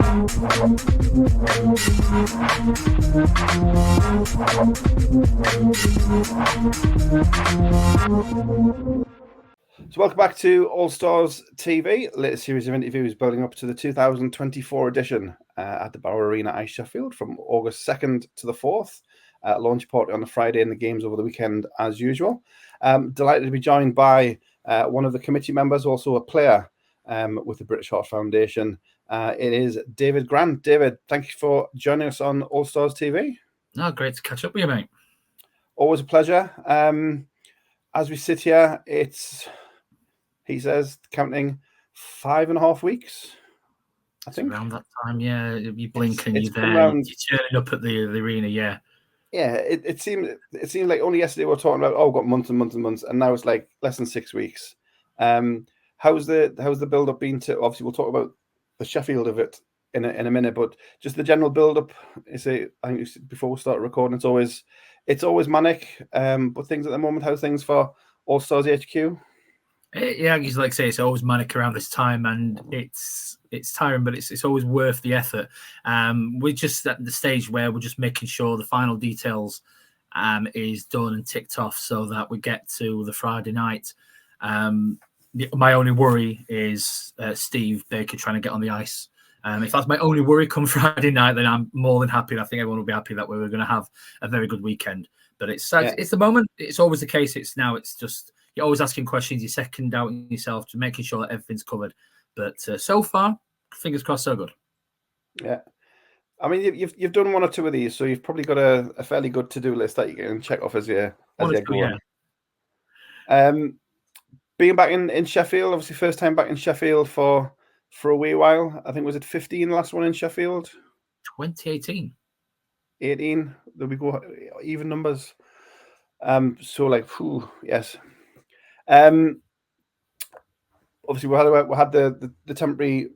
So welcome back to All Stars TV, latest series of interviews building up to the 2024 edition at the Bauer Arena, Ice Sheffield, from August 2nd to the 4th. Launch party on the Friday and the games over the weekend as usual. Delighted to be joined by one of the committee members, also a player with the British Heart Foundation. It is David Grant. David, thank you for joining us on All Stars TV. No, great to catch up with you, mate. Always a pleasure. As we sit here, he says, counting 5.5 weeks, I think. Around that time, yeah. You blink and you're there. You're turning up at the arena, yeah. Yeah, it seemed like only yesterday we were talking about, we've got months and months and months, and now it's like less than 6 weeks. How's the build up been to? Obviously, we'll talk about the Sheffield of it in a minute, but just the general build up. I think before we start recording, it's always manic. But things at the moment, how's things for All Stars HQ? Yeah, like I say, it's always manic around this time, and it's tiring, but it's always worth the effort. We're just at the stage where we're just making sure the final details is done and ticked off, so that we get to the Friday night. My only worry is Steve Baker trying to get on the ice. If that's my only worry come Friday night, then I'm more than happy. I think everyone will be happy that we're going to have a very good weekend. But it's the moment. It's always the case. It's just you're always asking questions. You're second doubting yourself, to making sure that everything's covered. But so far, fingers crossed, so good. Yeah, I mean, you've done one or two of these, so you've probably got a fairly good to-do list that you can check off as you go on. Being back in Sheffield, obviously first time back in Sheffield for a wee while. I think, was it 15 last one in Sheffield? 2018. 18. There we go, even numbers. Yes. Obviously we had the temporary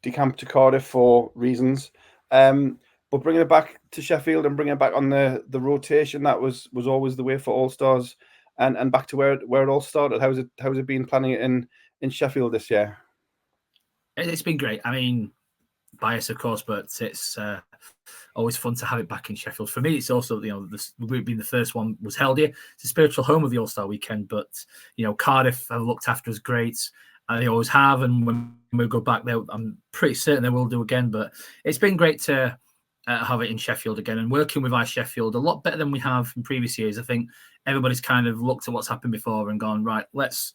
decamp to Cardiff for reasons. But bringing it back to Sheffield and bringing it back on the rotation, that was always the way for All Stars, and back to where it all started. How's it been planning it in Sheffield this year? It's been great. I mean, bias, of course, but it's always fun to have it back in Sheffield. For me, it's also, being the first one was held here. It's a spiritual home of the All-Star weekend, but, Cardiff have looked after us great. They always have, and when we go back there, I'm pretty certain they will do again. But it's been great to have it in Sheffield again, and working with Ice Sheffield a lot better than we have in previous years. I think everybody's kind of looked at what's happened before and gone, right, let's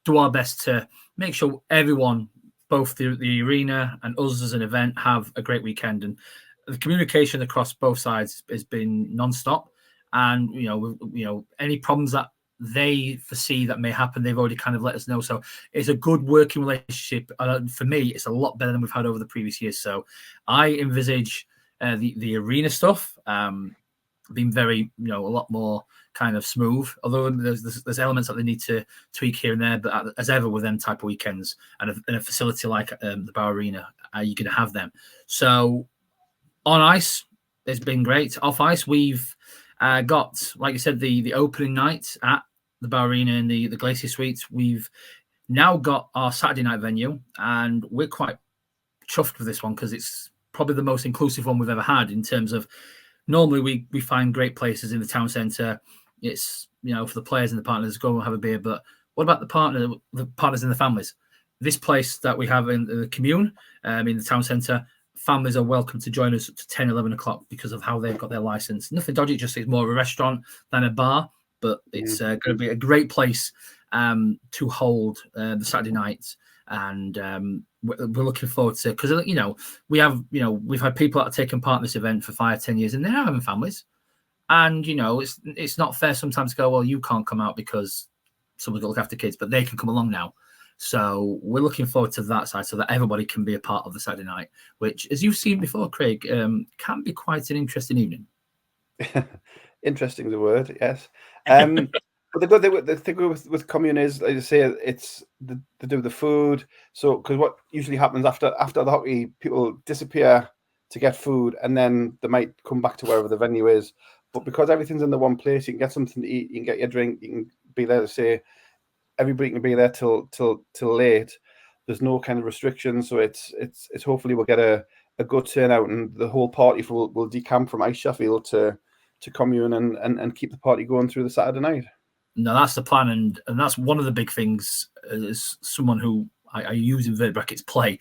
do our best to make sure everyone, both the arena and us as an event, have a great weekend. And the communication across both sides has been non-stop. And, any problems that they foresee that may happen, they've already kind of let us know. So it's a good working relationship. For me, it's a lot better than we've had over the previous years. So I envisage the arena stuff being very, a lot more kind of smooth, although there's elements that they need to tweak here and there. But as ever with them type of weekends and a facility like the Bauer Arena, you're going to have them. So on ice, it's been great. Off ice, we've got, like you said, the opening night at the Bauer Arena in the Glacier Suites. We've now got our Saturday night venue, and we're quite chuffed with this one because it's probably the most inclusive one we've ever had, in terms of, normally we find great places in the town centre. It's, for the players and the partners, go and have a beer. But what about the partners and the families? This place that we have in the commune, in the town centre, families are welcome to join us at 10, 11 o'clock because of how they've got their license. Nothing dodgy, just it's more of a restaurant than a bar, but it's going to be a great place to hold the Saturday night. And we're looking forward to, because we've had people that have taken part in this event for 5-10 years, and they're having families. And it's not fair sometimes to go, well, you can't come out because someone's got to look after kids, but they can come along now. So we're looking forward to that side, so that everybody can be a part of the Saturday night, which, as you've seen before, Craig, can be quite an interesting evening. Interesting is the word, yes. But the thing with commune is, like I say, it's they do the food. So, because what usually happens after the hockey, people disappear to get food, and then they might come back to wherever the venue is. But because everything's in the one place, you can get something to eat, you can get your drink, you can be there to say, everybody can be there till late. There's no kind of restrictions, so it's hopefully we'll get a a good turnout, and the whole party will decamp from Sheffield to commune and keep the party going through the Saturday night. No, that's the plan, and that's one of the big things. As someone who I use inverted brackets play,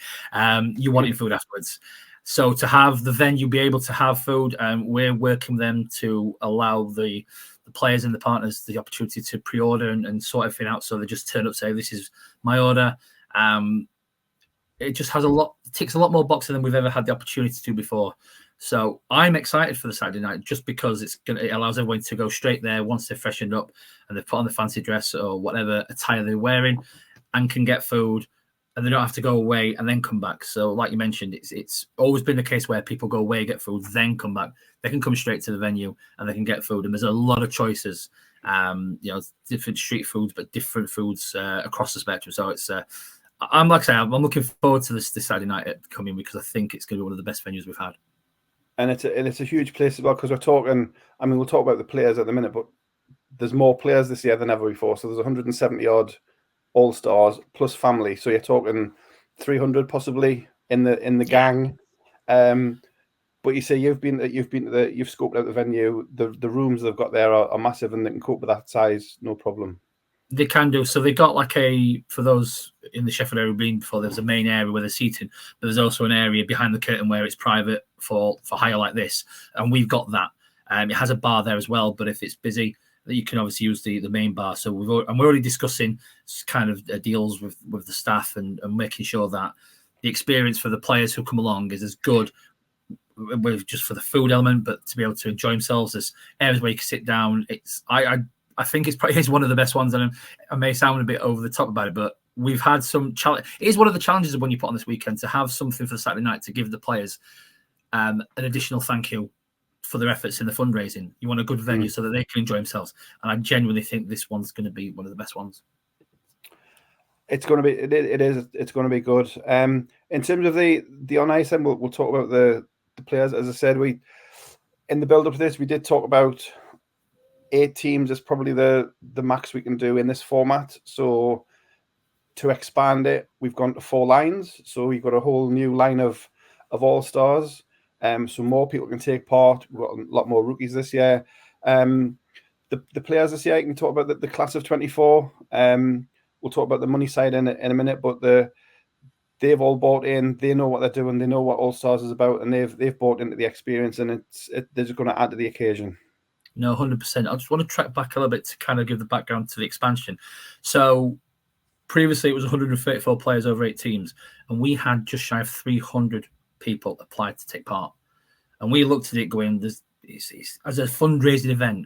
you wanting food afterwards. So to have the venue be able to have food, we're working them to allow the players and the partners the opportunity to pre-order and sort everything out. So they just turn up, say, "This is my order." It just has ticks a lot more boxes than we've ever had the opportunity to before. So I'm excited for the Saturday night just because it allows everyone to go straight there once they're freshened up and they've put on the fancy dress or whatever attire they're wearing and can get food, and they don't have to go away and then come back. So like you mentioned, it's always been the case where people go away, get food, then come back. They can come straight to the venue and they can get food. And there's a lot of choices, different street foods, but different foods across the spectrum. So it's I'm looking forward to this Saturday night coming because I think it's going to be one of the best venues we've had. And it's a huge place as well because we're talking. I mean, we'll talk about the players at the minute, but there's more players this year than ever before. So there's 170 odd All Stars plus family. So you're talking 300 possibly in the gang. But you say you've scoped out the venue. The rooms they've got there are massive and they can cope with that size, no problem. They can do. So they got for those in the Sheffield area been before, there's a main area where they're seating, but there's also an area behind the curtain where it's private for hire like this. And we've got that. It has a bar there as well, but if it's busy, you can obviously use the main bar. So we're already discussing kind of deals with the staff and making sure that the experience for the players who come along is as good with just for the food element, but to be able to enjoy themselves. There's areas where you can sit down. I think it's one of the best ones, and I may sound a bit over the top about it, but we've had some challenge. It is one of the challenges of when you put on this weekend to have something for Saturday night to give the players an additional thank you for their efforts in the fundraising. You want a good venue so that they can enjoy themselves, and I genuinely think this one's going to be one of the best ones. It's going to be. It's going to be good. In terms of the on ice, and we'll talk about the players. As I said, in the build up to this, we did talk about 8 teams is probably the max we can do in this format. So to expand it, we've gone to 4 lines. So we've got a whole new line of All Stars. So more people can take part. We've got a lot more rookies this year. The players this year, you can talk about the class of 24. We'll talk about the money side in a minute, but they've all bought in. They know what they're doing. They know what All Stars is about, and they've bought into the experience, and they're just going to add to the occasion. No, 100%. I just want to track back a little bit to kind of give the background to the expansion. So previously it was 134 players over 8 teams, and we had just shy of 300 people apply to take part. And we looked at it going, as a fundraising event,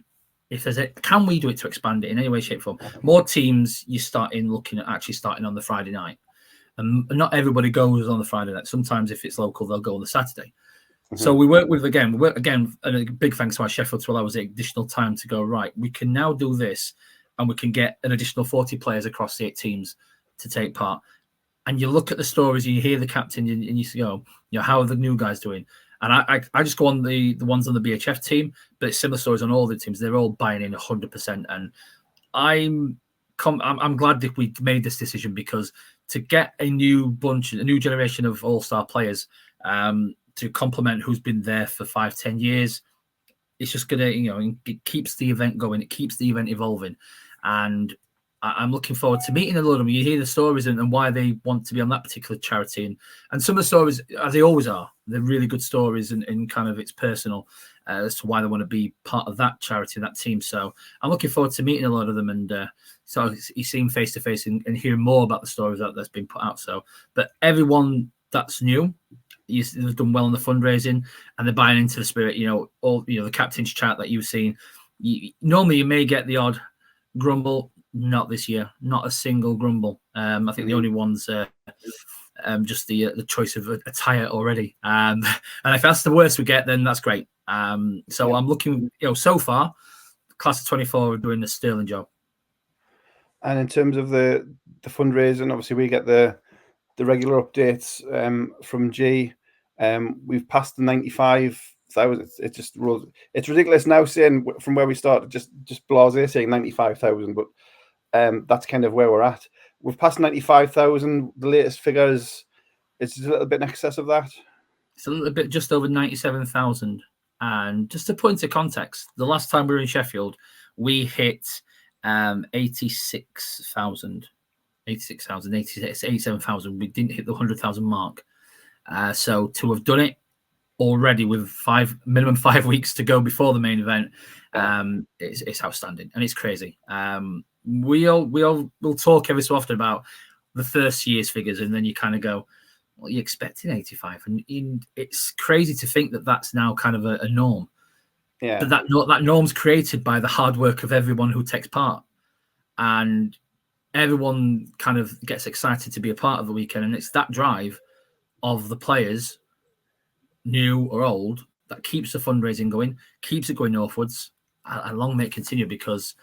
can we do it to expand it in any way, shape, form? More teams, you start in looking at actually starting on the Friday night. And not everybody goes on the Friday night. Sometimes if it's local, they'll go on the Saturday. So we work again, and a big thanks to our Sheffield to allow us the additional time to go, right, we can now do this and we can get an additional 40 players across the 8 teams to take part. And you look at the stories, you hear the captain, and you go, how are the new guys doing? And I just go on the ones on the BHF team, but it's similar stories on all the teams. They're all buying in 100%. And I'm glad that we made this decision because to get a new generation of all-star players, to complement who's been there for 5-10 years, it's just gonna, it keeps the event going, it keeps the event evolving, and I'm looking forward to meeting a lot of them. You hear the stories and why they want to be on that particular charity, and some of the stories, as they always are, they're really good stories and kind of it's personal as to why they want to be part of that charity, that team. So I'm looking forward to meeting a lot of them and so you see them face to face and hearing more about the stories that's been put out. So, but everyone that's new, they've done well in the fundraising and they're buying into the spirit. The captain's chat that you've seen. Normally, you may get the odd grumble. Not this year. Not a single grumble. I think the only one's just the choice of attire already. And if that's the worst we get, then that's great. So I'm looking. So far, class of 24 are doing a sterling job. And in terms of the fundraising, obviously we get the regular updates from G. We've passed the 95,000. It's ridiculous now saying from where we started, just blasé saying 95,000, but that's kind of where we're at. We've passed 95,000. The latest figures, it's a little bit in excess of that. It's a little bit just over 97,000. And just to put into context, the last time we were in Sheffield, we hit 86,000, 87,000. We didn't hit the 100,000 mark. So to have done it already with minimum 5 weeks to go before the main event, it's outstanding and it's crazy. We'll talk every so often about the first year's figures, and then you kind of go, well, you're expecting 85, and it's crazy to think that that's now kind of a norm. Yeah, but that norm's created by the hard work of everyone who takes part, and everyone kind of gets excited to be a part of the weekend, and it's that drive of the players, new or old, that keeps the fundraising going, keeps it going northwards, and long may it continue, because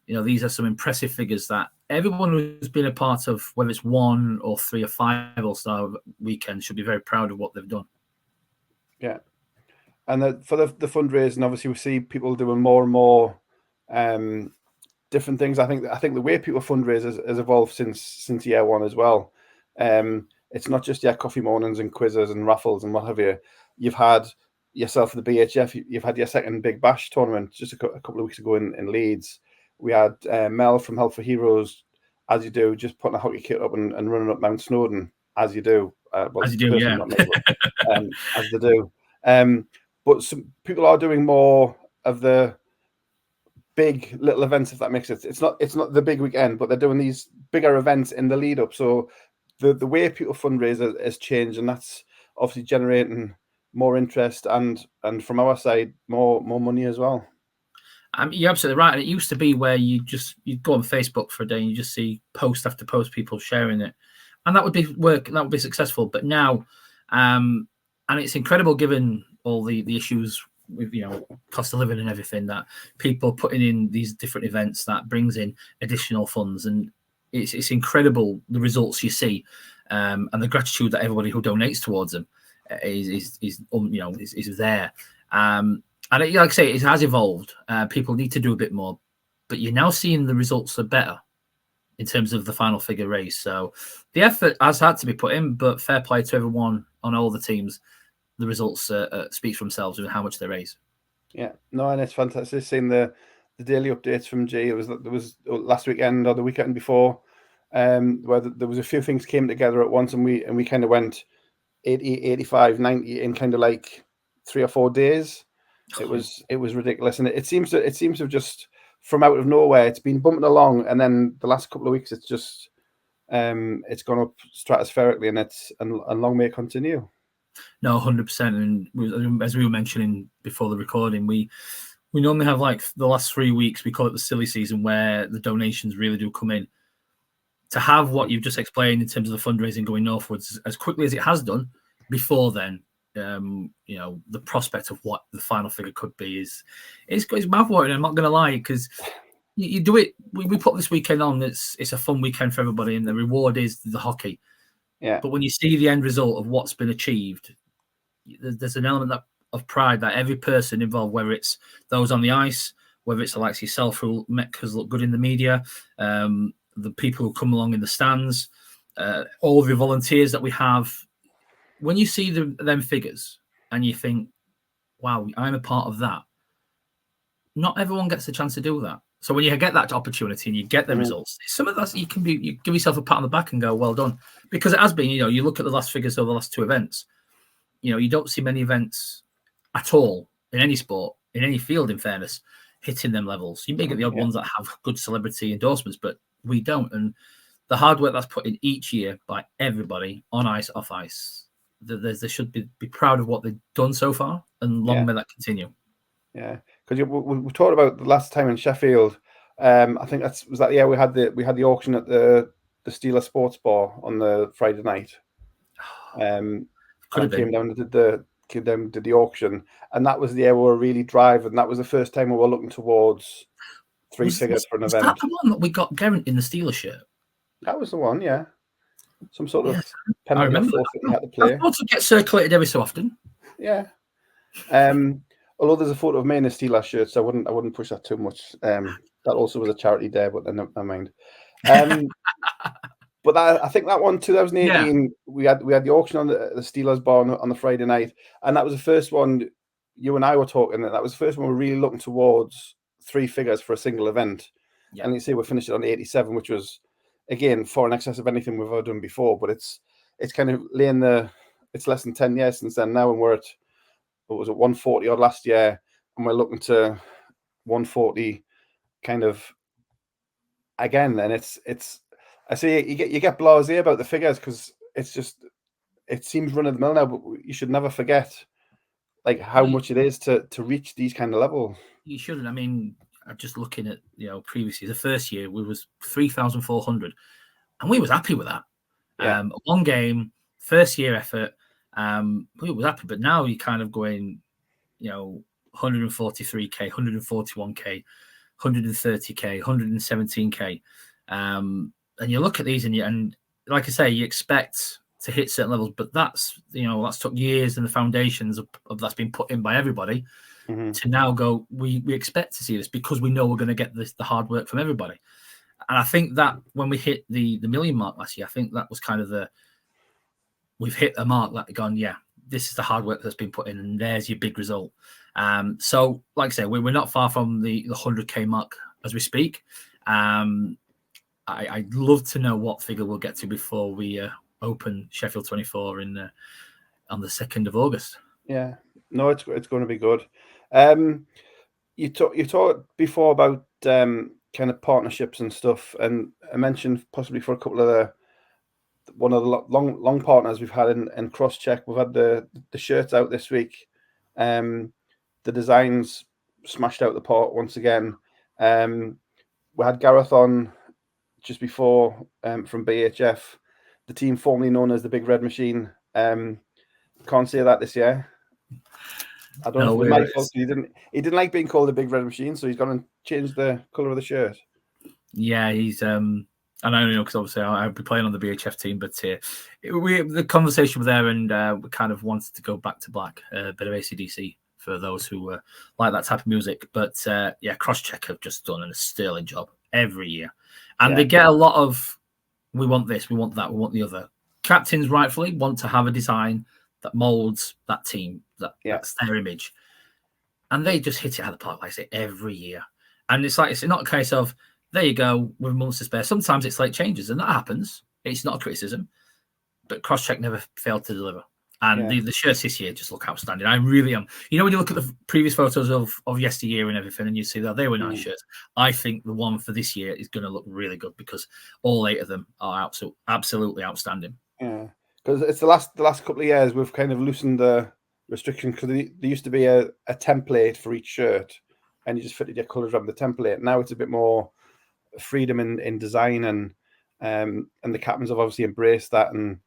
these are some impressive figures that everyone who's been a part of, whether it's 1 or 3 or 5 All-Star weekends, should be very proud of what they've done. Yeah. And for the fundraising, obviously we see people doing more and more different things. I think the way people fundraise has evolved since year one as well. It's not just coffee mornings and quizzes and raffles and what have you. You've had yourself at the BHF. You've had your second Big Bash tournament just a couple of weeks ago in Leeds. We had Mel from Health for Heroes, as you do, just putting a hockey kit up and running up Mount Snowdon, as you do. As you do, yeah. Not me, but, as they do. But some people are doing more of the big little events, if that makes sense. It's not the big weekend, but they're doing these bigger events in the lead up. So the way people fundraise has changed, and that's obviously generating more interest and from our side more money as well. You're absolutely right. And it used to be where you'd go on Facebook for a day and you just see post after post, people sharing it, and that would be successful. But now, and it's incredible given all the issues with cost of living and everything, that people putting in these different events that brings in additional funds, and it's incredible the results you see, and the gratitude that everybody who donates towards them is there. And like I say, it has evolved. People need to do a bit more, but you're now seeing the results are better in terms of the final figure raise. So the effort has had to be put in, but fair play to everyone on all the teams. The results speak for themselves with how much they raise. Yeah, no, and it's fantastic seeing the daily updates from G. There was last weekend or the weekend before, where there was a few things came together at once, and we kind of went 80, 85, 90 in kind of like 3 or 4 days. It was ridiculous, and it seems to have just from out of nowhere it's been bumping along, and then the last couple of weeks it's just it's gone up stratospherically, and long may it continue. No, 100%. And as we were mentioning before the recording, we normally have like the last 3 weeks, we call it the silly season, where the donations really do come in. To have what you've just explained in terms of the fundraising going northwards as quickly as it has done before then, the prospect of what the final figure could be is mouthwatering. I'm not going to lie, because you do it. We put this weekend on. It's a fun weekend for everybody, and the reward is the hockey. Yeah. But when you see the end result of what's been achieved, there's an element of pride that every person involved, whether it's those on the ice, whether it's the likes of yourself who make us look good in the media, the people who come along in the stands, all the volunteers that we have. When you see them figures and you think, wow, I'm a part of that, not everyone gets the chance to do that. So when you get that opportunity and you get the results, some of that you give yourself a pat on the back and go, well done. Because it has been, you look at the last figures over the last 2 events, you don't see many events at all in any sport, in any field, in fairness, hitting them levels. You may get the odd ones that have good celebrity endorsements, but we don't. And the hard work that's put in each year by everybody, on ice, off ice, they should be proud of what they've done so far, and long may that continue. Yeah, because we talked about the last time in Sheffield. I think was that the year we had the auction at the Steeler Sports Bar on the Friday night. Could have been. Came down and did the auction, and that was the year we were really driving. That was the first time we were looking towards 3 figures for an event. Was that the one that we got Geraint in the Steeler shirt? That was the one, yeah. Some sort of penalty. I remember he had to play. That also gets circulated every so often. Yeah. Although there's a photo of me in a Steelers shirt, so I wouldn't push that too much. That also was a charity day, but then never mind. But I think that one, 2018, Yeah. we had the auction on the Steelers bar on the Friday night, and that was the first one. You and I were talking that was the first one we're really looking towards three figures for a single event. Yeah. And you see, we finished it on 87, which was again far in excess of anything we've ever done before. But it's kind of laying it's less than 10 years since then now, and we're at, what was it, 140 odd last year, and we're looking to 140 kind of again. And it's I say you get blasé about the figures because it seems run of the mill now, but you should never forget like how much it is to reach these kind of levels. You shouldn't. I mean, I'm just looking at previously the first year we was 3,400, and we was happy with that. Yeah. One game, first year effort. We was happy, but now you're kind of going, 143k, 141k, 130k, 117k, and you look at these and like I say, you expect to hit certain levels, but that's took years and the foundations of that's been put in by everybody to now go. We expect to see this because we know we're going to get the hard work from everybody, and I think that when we hit the million mark last year, I think that was kind of we've hit a mark that gone, yeah, this is the hard work that's been put in, and there's your big result. So, like I say, we're not far from the 100k mark as we speak. I'd love to know what figure we'll get to before we open Sheffield 24 on the 2nd of August. Yeah, no, it's going to be good. You talked before about kind of partnerships and stuff, and I mentioned possibly for a couple of one of the long partners we've had in Crosscheck. We've had the shirts out this week. The designs smashed out the park once again. We had Gareth on just before from BHF, the team formerly known as the Big Red Machine. Can't say that this year. I don't know if it was my fault. He didn't like being called the Big Red Machine, so he's gone and changed the colour of the shirt. Yeah, he's and I don't know because obviously I'll be playing on the BHF team, but the conversation was there, and we kind of wanted to go back to black, a bit of AC/DC for those who like that type of music. But Crosscheck have just done a sterling job every year, and they get a lot of we want this, we want that, we want the other. Captains rightfully want to have a design that molds that team, that's their image, and they just hit it out of the park, like I say, every year. And it's not a case of there you go with months to spare. Sometimes it's late changes, and that happens. It's not a criticism, but Crosscheck never failed to deliver. And the shirts this year just look outstanding. I really am. When you look at the previous photos of yesteryear and everything, and you see that they were nice shirts. I think the one for this year is going to look really good because all 8 of them are absolutely outstanding. Yeah, because it's the last couple of years we've kind of loosened the restriction because there used to be a template for each shirt, and you just fitted your colours around the template. Now it's a bit more freedom in design, and the captains have obviously embraced that, and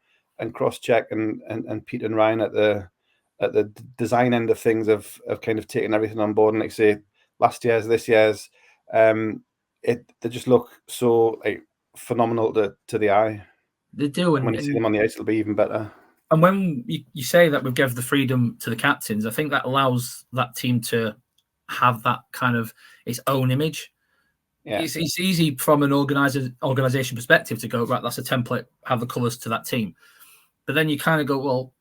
Crosscheck and Pete and Ryan at the design end of things have kind of taken everything on board. And like I say, last year's, this year's, they just look so like phenomenal to the eye. They do, and when you see them on the ice, it'll be even better. And when you say that we've given the freedom to the captains, I think that allows that team to have that kind of its own image. Yeah. It's easy from an organization perspective to go, right, that's a template, have the colours to that team. But then you kind of go, well,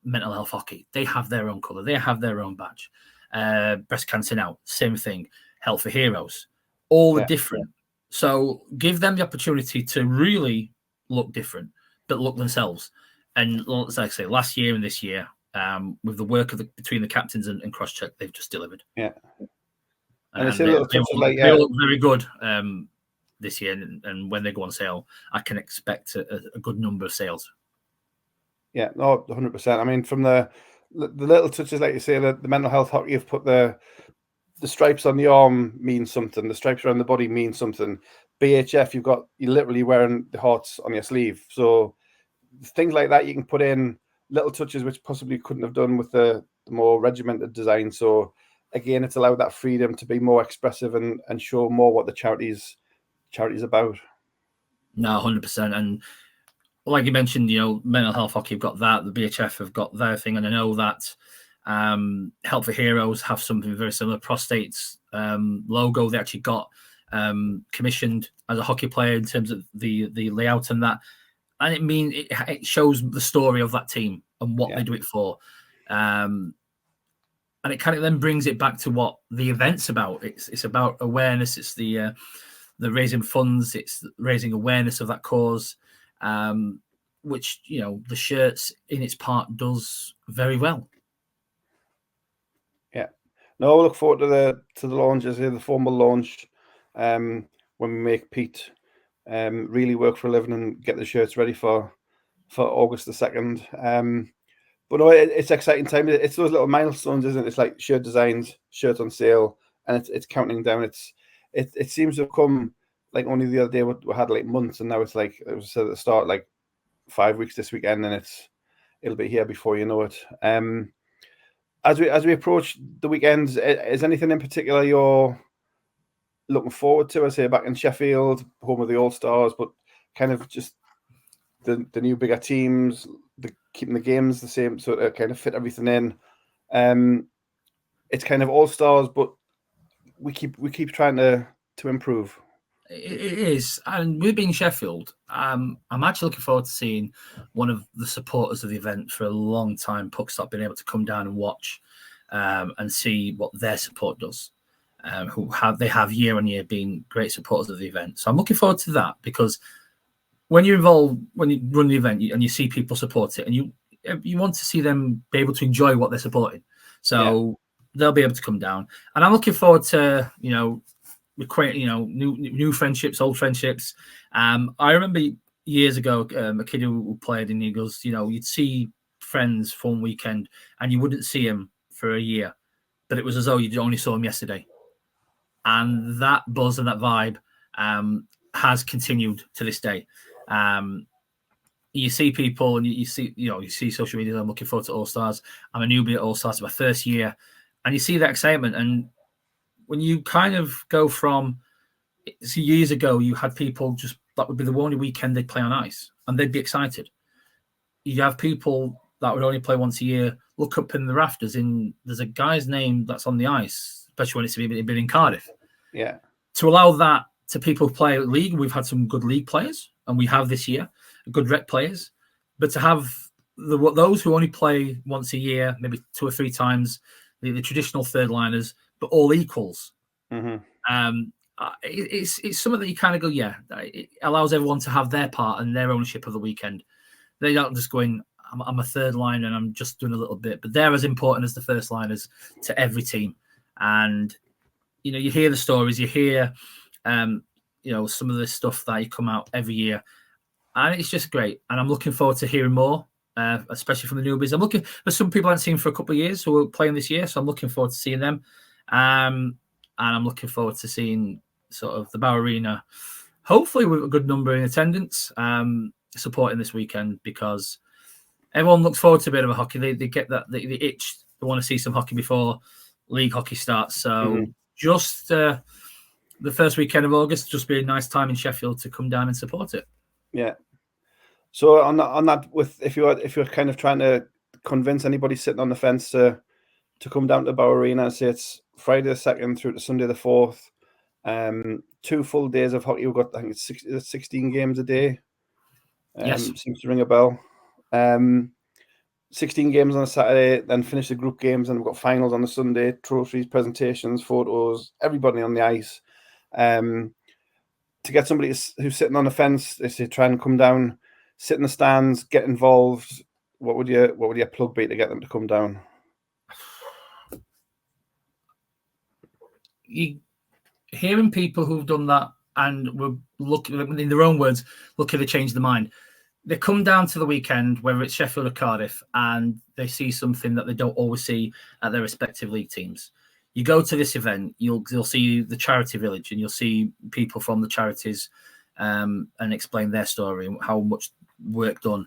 mental health hockey, they have their own colour, they have their own badge. Breast cancer now, same thing. Health for Heroes, all the different. So give them the opportunity to really look different, but look themselves. And like I say, last year and this year, with the work between the captains and Crosscheck, they've just delivered. Yeah. And they look very good this year. And when they go on sale, I can expect a good number of sales. Yeah, no, 100%. I mean, from the little touches, like you say, the mental health hockey, you've put the stripes on the arm means something. The stripes around the body mean something. BHF, you're literally wearing the hearts on your sleeve. So things like that you can put in little touches which possibly couldn't have done with the more regimented design. So again, it's allowed that freedom to be more expressive and show more what the charity's about. No, 100%. And like you mentioned, mental health hockey have got that. The BHF have got their thing, and I know that Health for Heroes have something very similar. Prostate's logo, they actually got commissioned as a hockey player in terms of the layout and that. And it shows the story of that team and what they do it for. And it kind of then brings it back to what the event's about. It's about awareness. It's the raising funds. It's raising awareness of that cause, which, you know, the shirts in its part does very well. Yeah. No, I look forward to the launches here, the formal launch, when we make Pete really work for a living and get the shirts ready for August the 2nd. But no, it's exciting time. It's those little milestones, isn't it? It's like shirt designs, shirts on sale, and it's counting down. It seems to have come, like, only the other day we had like months, and now it's like it was at the start, like 5 weeks this weekend, and it'll be here before you know it. As we approach the weekends, is anything in particular you're looking forward to? I say back in Sheffield, home of the All Stars, but kind of just the new bigger teams, keeping the games the same, so to kind of fit everything in. It's kind of All Stars, but we keep trying to improve. It is, and we've been Sheffield. I'm actually looking forward to seeing one of the supporters of the event for a long time, Puckstop, being able to come down and watch and see what their support does. They have year on year been great supporters of the event, so I'm looking forward to that, because when you're involved, when you run the event and you see people support it, and you want to see them be able to enjoy what they're supporting, so they'll be able to come down, and I'm looking forward to, you know, create, you know, new friendships, old friendships. I remember years ago, a kid who played, and he goes, you know, you'd see friends for one weekend and you wouldn't see him for a year, but it was as though you only saw him yesterday. And that buzz and that vibe has continued to this day. You see people, and you see social media. I'm looking forward to All Stars. I'm a newbie at All Stars, my first year, and you see that excitement. And when you kind of go from, see, years ago, you had people just, that would be the only weekend they'd play on ice and they'd be excited. You have people that would only play once a year, look up in the rafters, there's a guy's name that's on the ice, especially when it's been in Cardiff. Yeah. To allow that to people who play league, we've had some good league players, and we have this year good rec players, but to have those who only play once a year, maybe 2 or 3 times, the traditional third liners, but all equals. Mm-hmm. It's something that you kind of go, yeah, it allows everyone to have their part and their ownership of the weekend. They don't just go in, I'm a third liner and I'm just doing a little bit, but they're as important as the first liners to every team. And, you know, you hear the stories, you hear, you know, some of the stuff that you come out every year, and it's just great. And I'm looking forward to hearing more, especially from the newbies. I'm looking, there's some people I haven't seen for a couple of years who are playing this year, so I'm looking forward to seeing them. And I'm looking forward to seeing sort of the Bauer Arena, hopefully with a good number in attendance, supporting this weekend, because everyone looks forward to a bit of a hockey. They get that the itch. They want to see some hockey before league hockey starts. So just the first weekend of August, just be a nice time in Sheffield to come down and support it. Yeah. So on that, with if you're kind of trying to convince anybody sitting on the fence to come down to Bauer Arena, say it's Friday the 2nd through to Sunday the 4th, 2 full days of hockey. We've got, I think it's 16 games a day. Yes, seems to ring a bell. 16 games on a Saturday, then finish the group games, and we've got finals on the Sunday. Trophies, presentations, photos, everybody on the ice. To get somebody who's sitting on the fence, they say try and come down, sit in the stands, get involved. What would your plug be to get them to come down? Hearing people who've done that and were looking, in their own words, looking to change their mind. They come down to the weekend, whether it's Sheffield or Cardiff, and they see something that they don't always see at their respective league teams. You go to this event, you'll see the charity village, and you'll see people from the charities and explain their story and how much work done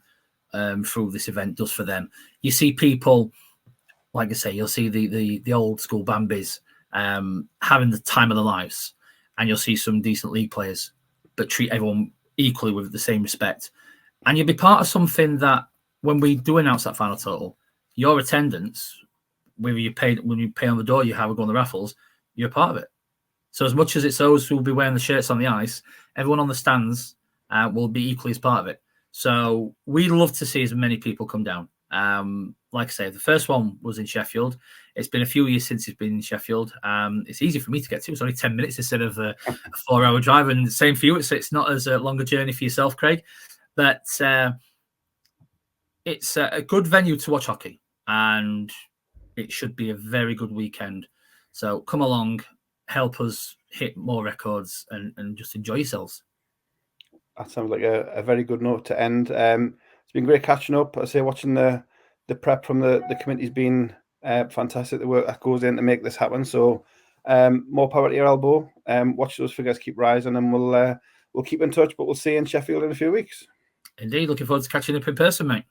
through this event does for them. You see people, like I say, you'll see the old school Bambis having the time of their lives, and you'll see some decent league players, but treat everyone equally with the same respect. And you'll be part of something that, when we do announce that final total, your attendance, whether you pay, when you pay on the door, you have a go on the raffles, you're part of it. So as much as it's those who will be wearing the shirts on the ice, everyone on the stands will be equally as part of it. So we love to see as many people come down. Like I say, the first one was in Sheffield. It's been a few years since it's been in Sheffield. It's easy for me to get to. It's only 10 minutes instead of a 4-hour drive. And same for you. It's not as a longer journey for yourself, Craig. But it's a good venue to watch hockey. And it should be a very good weekend. So come along, help us hit more records and just enjoy yourselves. That sounds like a very good note to end. It's been great catching up. I say watching the prep from the committee's been fantastic. The work that goes in to make this happen. So more power to your elbow. Watch those figures keep rising, and we'll keep in touch. But we'll see you in Sheffield in a few weeks. Indeed, looking forward to catching up in person, mate.